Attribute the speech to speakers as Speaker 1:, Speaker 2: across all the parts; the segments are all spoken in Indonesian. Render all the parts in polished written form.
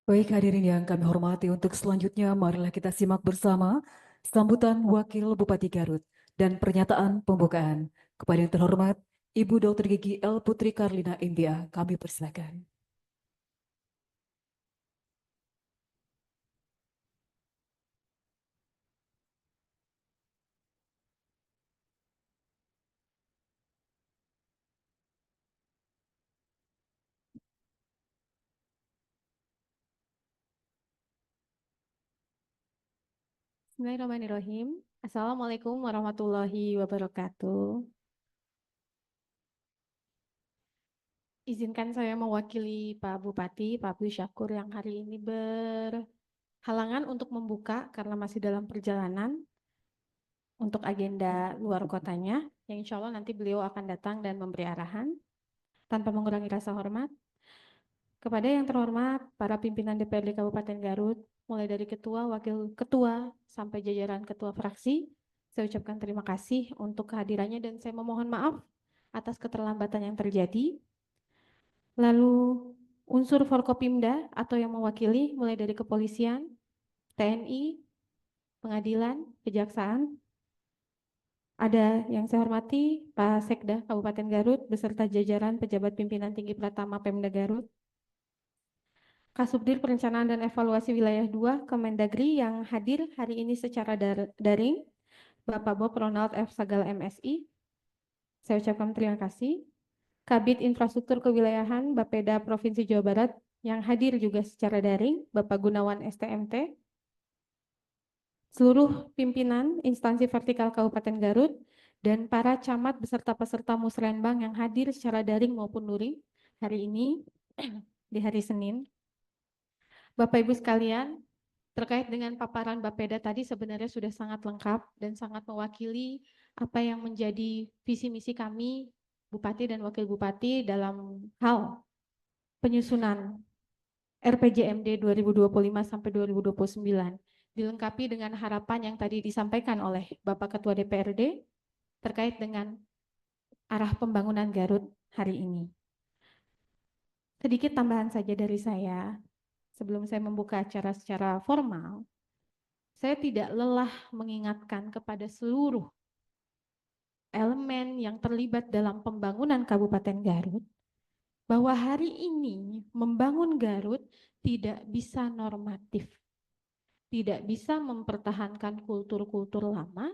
Speaker 1: Baik hadirin yang kami hormati, untuk selanjutnya marilah kita simak bersama sambutan Wakil Bupati Garut dan pernyataan pembukaan. Kepada yang terhormat Ibu Dr. Gigi L. Putri Karlina India, kami persilakan.
Speaker 2: Bismillahirrahmanirrahim. Assalamualaikum warahmatullahi wabarakatuh. Izinkan saya mewakili Pak Bupati, Pak Abdul Syakur yang hari ini berhalangan untuk membuka karena masih dalam perjalanan untuk agenda luar kotanya, yang insya Allah nanti beliau akan datang dan memberi arahan. Tanpa mengurangi rasa hormat, kepada yang terhormat para pimpinan DPRD Kabupaten Garut, mulai dari ketua, wakil ketua, sampai jajaran ketua fraksi, saya ucapkan terima kasih untuk kehadirannya dan saya memohon maaf atas keterlambatan yang terjadi. Lalu unsur Forkopimda atau yang mewakili mulai dari kepolisian, TNI, pengadilan, kejaksaan. Ada yang saya hormati Pak Sekda Kabupaten Garut beserta jajaran pejabat pimpinan tinggi Pratama Pemda Garut, Kasubdir Perencanaan dan Evaluasi Wilayah 2 Kemendagri yang hadir hari ini secara daring, Bapak Bob Ronald F. Sagal MSI. Saya ucapkan terima kasih. Kabid Infrastruktur Kewilayahan Bapeda Provinsi Jawa Barat yang hadir juga secara daring, Bapak Gunawan STMT. Seluruh pimpinan instansi vertikal Kabupaten Garut dan para camat beserta peserta Musrenbang yang hadir secara daring maupun luring hari ini di hari Senin. Bapak Ibu sekalian, terkait dengan paparan Bapeda tadi sebenarnya sudah sangat lengkap dan sangat mewakili apa yang menjadi visi misi kami Bupati dan Wakil Bupati dalam hal penyusunan RPJMD 2025 sampai 2029, dilengkapi dengan harapan yang tadi disampaikan oleh Bapak Ketua DPRD terkait dengan arah pembangunan Garut hari ini. Sedikit tambahan saja dari saya, sebelum saya membuka acara secara formal, saya tidak lelah mengingatkan kepada seluruh elemen yang terlibat dalam pembangunan Kabupaten Garut, bahwa hari ini membangun Garut tidak bisa normatif, tidak bisa mempertahankan kultur-kultur lama,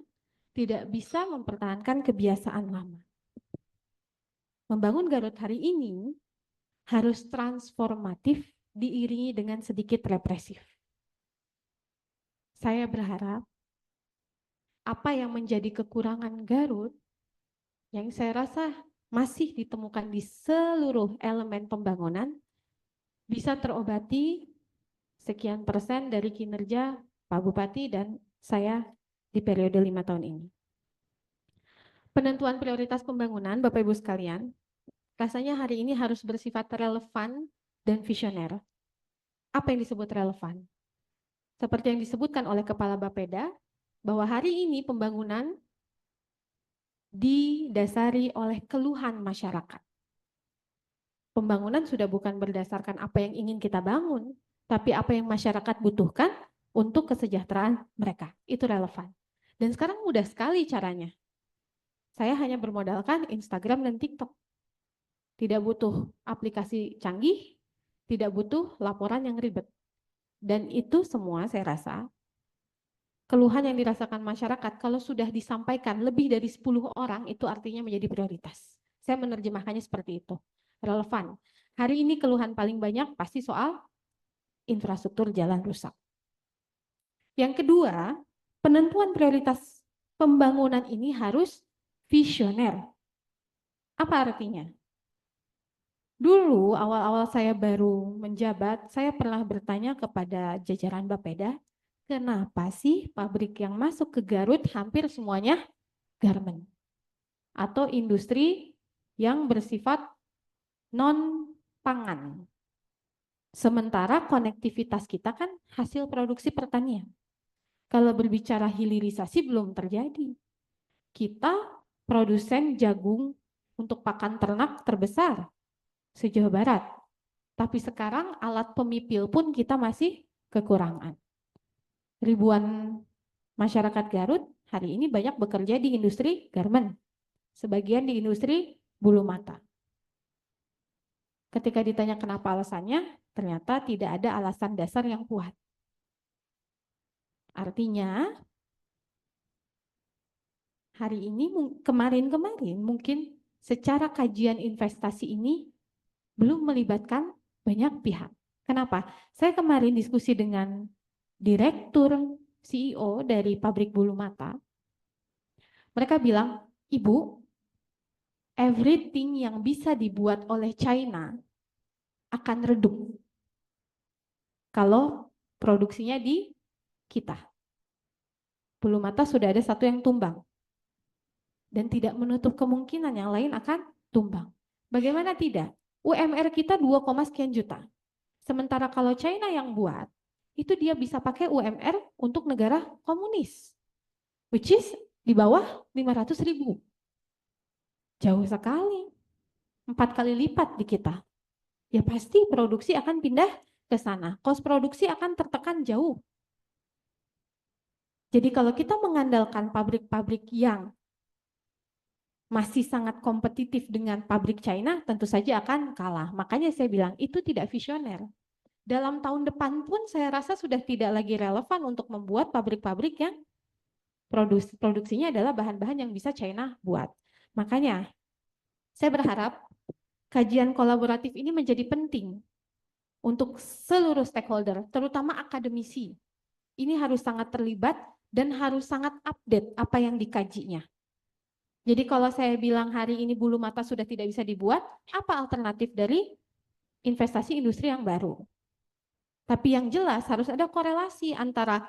Speaker 2: tidak bisa mempertahankan kebiasaan lama. Membangun Garut hari ini harus transformatif diiringi dengan sedikit represif. Saya berharap apa yang menjadi kekurangan Garut, yang saya rasa masih ditemukan di seluruh elemen pembangunan, bisa terobati sekian persen dari kinerja Pak Bupati dan saya di periode 5 tahun ini. Penentuan prioritas pembangunan, Bapak Ibu sekalian, rasanya hari ini harus bersifat relevan dan visioner. Apa yang disebut relevan? Seperti yang disebutkan oleh Kepala Bapeda, bahwa hari ini pembangunan didasari oleh keluhan masyarakat. Pembangunan sudah bukan berdasarkan apa yang ingin kita bangun, tapi apa yang masyarakat butuhkan untuk kesejahteraan mereka. Itu relevan. Dan sekarang mudah sekali caranya. Saya hanya bermodalkan Instagram dan TikTok. Tidak butuh aplikasi canggih, tidak butuh laporan yang ribet. Dan itu semua saya rasa keluhan yang dirasakan masyarakat kalau sudah disampaikan lebih dari 10 orang itu artinya menjadi prioritas. Saya menerjemahkannya seperti itu. Relevan. Hari ini keluhan paling banyak pasti soal infrastruktur jalan rusak. Yang kedua, penentuan prioritas pembangunan ini harus visioner. Apa artinya? Dulu awal-awal saya baru menjabat, saya pernah bertanya kepada jajaran Bapeda, kenapa sih pabrik yang masuk ke Garut hampir semuanya garment atau industri yang bersifat non-pangan. Sementara konektivitas kita kan hasil produksi pertanian. Kalau berbicara hilirisasi belum terjadi. Kita produsen jagung untuk pakan ternak terbesar se-Jawa Barat. Tapi sekarang alat pemipil pun kita masih kekurangan. Ribuan masyarakat Garut hari ini banyak bekerja di industri garmen, sebagian di industri bulu mata. Ketika ditanya kenapa alasannya, ternyata tidak ada alasan dasar yang kuat. Artinya, hari ini kemarin-kemarin mungkin secara kajian investasi ini belum melibatkan banyak pihak. Kenapa? Saya kemarin diskusi dengan direktur CEO dari pabrik bulu mata. Mereka bilang, Ibu, everything yang bisa dibuat oleh China akan redup kalau produksinya di kita. Bulu mata sudah ada satu yang tumbang. Dan tidak menutup kemungkinan yang lain akan tumbang. Bagaimana tidak? UMR kita 2, sekian juta. Sementara kalau China yang buat, itu dia bisa pakai UMR untuk negara komunis. Which is di bawah 500.000. Jauh sekali. 4 kali lipat di kita. Ya pasti produksi akan pindah ke sana. Kos produksi akan tertekan jauh. Jadi kalau kita mengandalkan pabrik-pabrik yang masih sangat kompetitif dengan pabrik China, tentu saja akan kalah. Makanya saya bilang itu tidak visioner. Dalam tahun depan pun saya rasa sudah tidak lagi relevan untuk membuat pabrik-pabrik yang produksinya adalah bahan-bahan yang bisa China buat. Makanya saya berharap kajian kolaboratif ini menjadi penting untuk seluruh stakeholder, terutama akademisi. Ini harus sangat terlibat dan harus sangat update apa yang dikajinya. Jadi kalau saya bilang hari ini bulu mata sudah tidak bisa dibuat, apa alternatif dari investasi industri yang baru? Tapi yang jelas harus ada korelasi antara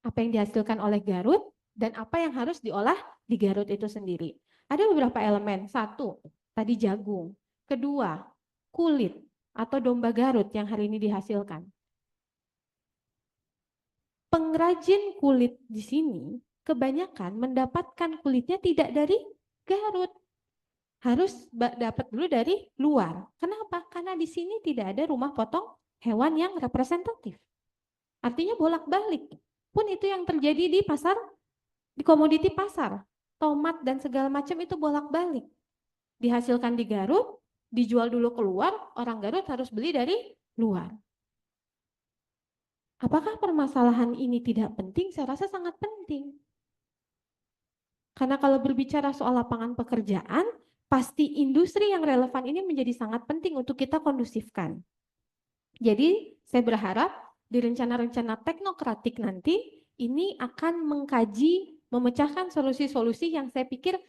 Speaker 2: apa yang dihasilkan oleh Garut dan apa yang harus diolah di Garut itu sendiri. Ada beberapa elemen. Satu, tadi jagung. Kedua, kulit atau domba Garut yang hari ini dihasilkan. Pengrajin kulit di sini kebanyakan mendapatkan kulitnya tidak dari Garut. Harus dapat dulu dari luar. Kenapa? Karena di sini tidak ada rumah potong hewan yang representatif. Artinya bolak-balik. Pun itu yang terjadi di pasar, di komoditi pasar. Tomat dan segala macam itu bolak-balik. Dihasilkan di Garut, dijual dulu keluar, orang Garut harus beli dari luar. Apakah permasalahan ini tidak penting? Saya rasa sangat penting. Karena kalau berbicara soal lapangan pekerjaan, pasti industri yang relevan ini menjadi sangat penting untuk kita kondusifkan. Jadi saya berharap di rencana-rencana teknokratik nanti ini akan mengkaji, memecahkan solusi-solusi yang saya pikir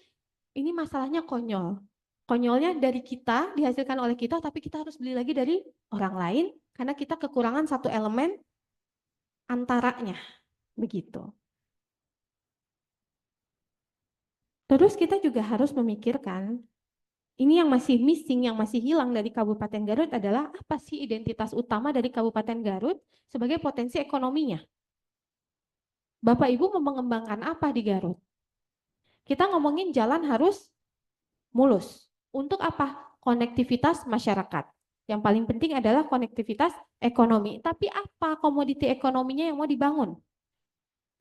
Speaker 2: ini masalahnya konyol. Konyolnya dari kita, dihasilkan oleh kita, tapi kita harus beli lagi dari orang lain karena kita kekurangan satu elemen antaranya. Begitu. Terus kita juga harus memikirkan, ini yang masih missing, yang masih hilang dari Kabupaten Garut adalah apa sih identitas utama dari Kabupaten Garut sebagai potensi ekonominya. Bapak Ibu mau mengembangkan apa di Garut? Kita ngomongin jalan harus mulus. Untuk apa? Konektivitas masyarakat. Yang paling penting adalah konektivitas ekonomi. Tapi apa komoditi ekonominya yang mau dibangun?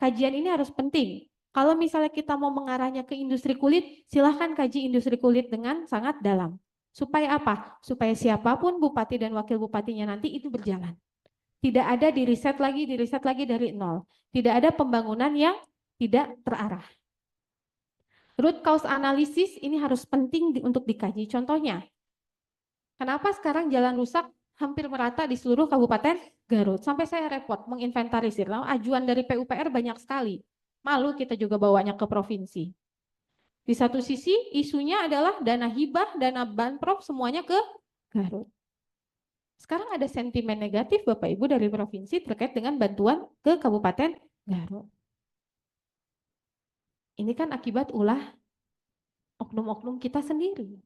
Speaker 2: Kajian ini harus penting. Kalau misalnya kita mau mengarahnya ke industri kulit, silahkan kaji industri kulit dengan sangat dalam. Supaya apa? Supaya siapapun bupati dan wakil bupatinya nanti itu berjalan. Tidak ada di riset lagi dari nol. Tidak ada pembangunan yang tidak terarah. Root cause analysis ini harus penting untuk dikaji. Contohnya, kenapa sekarang jalan rusak hampir merata di seluruh Kabupaten Garut? Sampai saya repot menginventarisir. Ajuan dari PUPR banyak sekali. Malu kita juga bawanya ke provinsi. Di satu sisi isunya adalah dana hibah, dana banprop semuanya ke Garut. Sekarang ada sentimen negatif Bapak Ibu dari provinsi terkait dengan bantuan ke Kabupaten Garut. Ini kan akibat ulah oknum-oknum kita sendiri.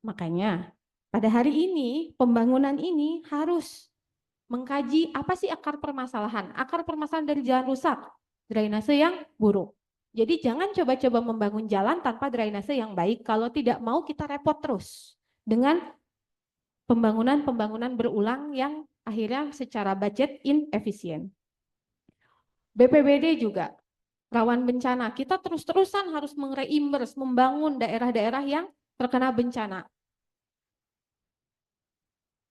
Speaker 2: Makanya pada hari ini pembangunan ini harus mengkaji apa sih akar permasalahan. Akar permasalahan dari jalan rusak, drainase yang buruk. Jadi jangan coba-coba membangun jalan tanpa drainase yang baik. Kalau tidak mau kita repot terus dengan pembangunan berulang yang akhirnya secara budget inefisien. BPBD juga rawan bencana. Kita terus-terusan harus membangun daerah-daerah yang terkena bencana.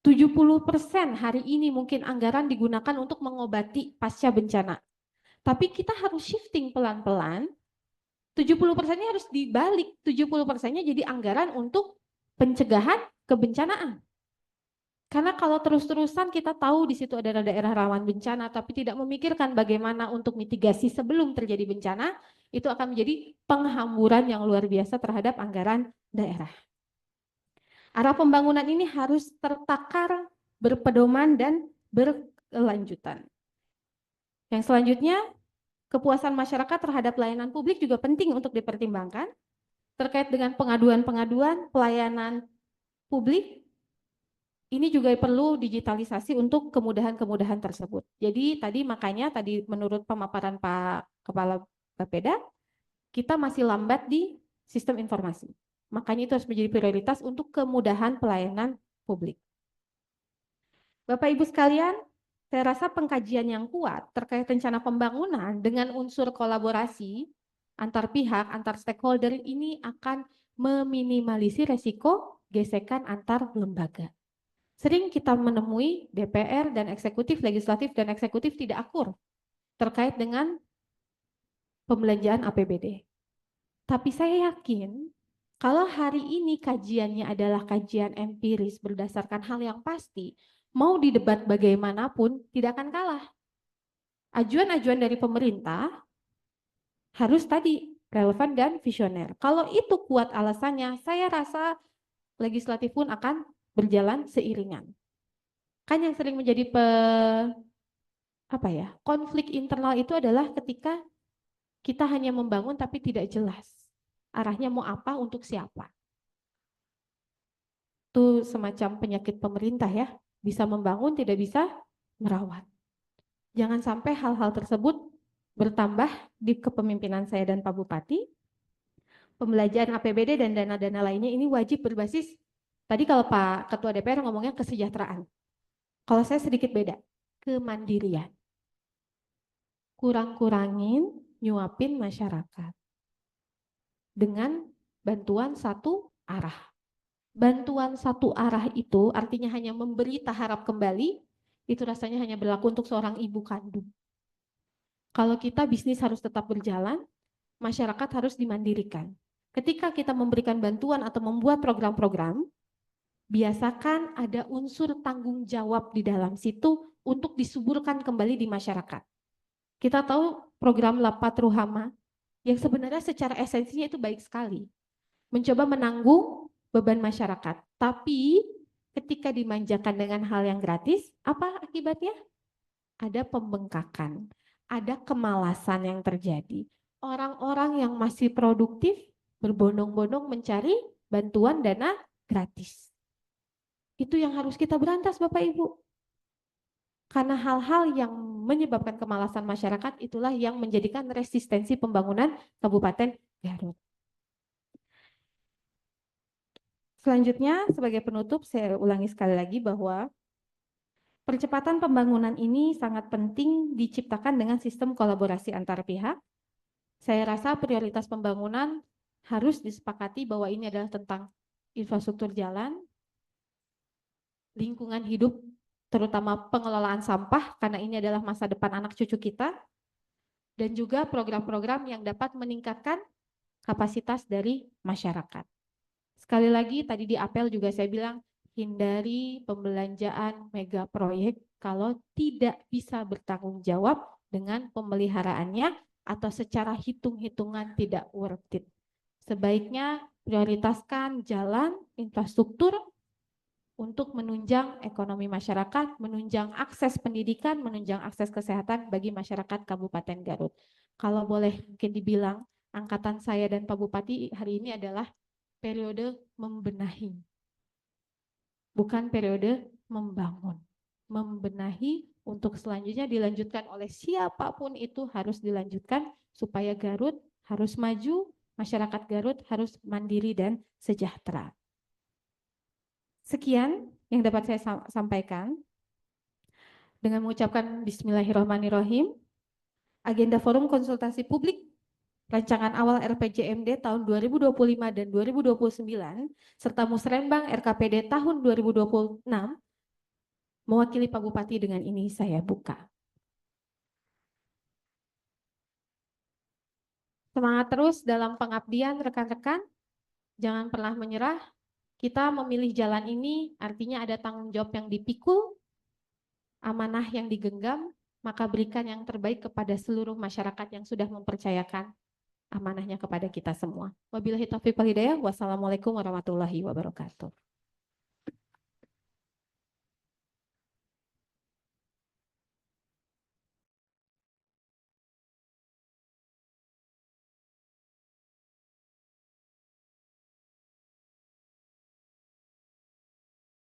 Speaker 2: 70% hari ini mungkin anggaran digunakan untuk mengobati pasca bencana. Tapi kita harus shifting pelan-pelan, 70%-nya harus dibalik, 70%-nya jadi anggaran untuk pencegahan kebencanaan. Karena kalau terus-terusan kita tahu di situ ada daerah rawan bencana, tapi tidak memikirkan bagaimana untuk mitigasi sebelum terjadi bencana, itu akan menjadi penghamburan yang luar biasa terhadap anggaran daerah. Arah pembangunan ini harus tertakar, berpedoman, dan berkelanjutan. Yang selanjutnya, kepuasan masyarakat terhadap pelayanan publik juga penting untuk dipertimbangkan. Terkait dengan pengaduan-pengaduan pelayanan publik, ini juga perlu digitalisasi untuk kemudahan-kemudahan tersebut. Jadi makanya menurut pemaparan Pak Kepala Bapeda, kita masih lambat di sistem informasi. Makanya itu harus menjadi prioritas untuk kemudahan pelayanan publik. Bapak Ibu sekalian, saya rasa pengkajian yang kuat terkait rencana pembangunan dengan unsur kolaborasi antar pihak, antar stakeholder ini akan meminimalisir resiko gesekan antar lembaga. Sering kita menemui DPR dan eksekutif, legislatif dan eksekutif tidak akur terkait dengan pembelanjaan APBD. Tapi saya yakin kalau hari ini kajiannya adalah kajian empiris berdasarkan hal yang pasti, mau di debat bagaimanapun tidak akan kalah. Ajuan-ajuan dari pemerintah harus tadi relevan dan visioner. Kalau itu kuat alasannya, saya rasa legislatif pun akan berjalan seiringan. Kan yang sering menjadi konflik internal itu adalah ketika kita hanya membangun tapi tidak jelas arahnya mau apa untuk siapa. Itu semacam penyakit pemerintah ya, bisa membangun tidak bisa merawat. Jangan sampai hal-hal tersebut bertambah di kepemimpinan saya dan Pak Bupati. Pembelanjaan APBD dan dana-dana lainnya ini wajib berbasis, tadi kalau Pak Ketua DPR ngomongnya kesejahteraan. Kalau saya sedikit beda, kemandirian. Kurang-kurangin nyuapin masyarakat dengan bantuan satu arah. Bantuan satu arah itu artinya hanya memberi taharap kembali, itu rasanya hanya berlaku untuk seorang ibu kandung. Kalau kita bisnis harus tetap berjalan, masyarakat harus dimandirikan. Ketika kita memberikan bantuan atau membuat program-program, biasakan ada unsur tanggung jawab di dalam situ untuk disuburkan kembali di masyarakat. Kita tahu program Lapat Ruhama yang sebenarnya secara esensinya itu baik sekali. Mencoba menanggung beban masyarakat. Tapi ketika dimanjakan dengan hal yang gratis, apa akibatnya? Ada pembengkakan, ada kemalasan yang terjadi. Orang-orang yang masih produktif berbondong-bondong mencari bantuan dana gratis. Itu yang harus kita berantas Bapak Ibu. Karena hal-hal yang menyebabkan kemalasan masyarakat itulah yang menjadikan resistensi pembangunan Kabupaten Garut. Selanjutnya, sebagai penutup, saya ulangi sekali lagi bahwa percepatan pembangunan ini sangat penting diciptakan dengan sistem kolaborasi antar pihak. Saya rasa prioritas pembangunan harus disepakati bahwa ini adalah tentang infrastruktur jalan, lingkungan hidup, terutama pengelolaan sampah, karena ini adalah masa depan anak cucu kita, dan juga program-program yang dapat meningkatkan kapasitas dari masyarakat. Sekali lagi, tadi di apel juga saya bilang, hindari pembelanjaan mega proyek kalau tidak bisa bertanggung jawab dengan pemeliharaannya atau secara hitung-hitungan tidak worth it. Sebaiknya prioritaskan jalan, infrastruktur untuk menunjang ekonomi masyarakat, menunjang akses pendidikan, menunjang akses kesehatan bagi masyarakat Kabupaten Garut. Kalau boleh mungkin dibilang, angkatan saya dan Pak Bupati hari ini adalah periode membenahi, bukan periode membangun. Membenahi untuk selanjutnya dilanjutkan oleh siapapun itu harus dilanjutkan supaya Garut harus maju, masyarakat Garut harus mandiri dan sejahtera. Sekian yang dapat saya sampaikan dengan mengucapkan Bismillahirrahmanirrahim. Agenda forum konsultasi publik rancangan awal RPJMD tahun 2025 dan 2029 serta Musrenbang RKPD tahun 2026 mewakili Pak Bupati dengan ini saya buka. Semangat terus dalam pengabdian rekan-rekan, jangan pernah menyerah. Kita memilih jalan ini artinya ada tanggung jawab yang dipikul, amanah yang digenggam, maka berikan yang terbaik kepada seluruh masyarakat yang sudah mempercayakan amanahnya kepada kita semua. Wabillahi taufiq wal hidayah. Wassalamualaikum warahmatullahi wabarakatuh.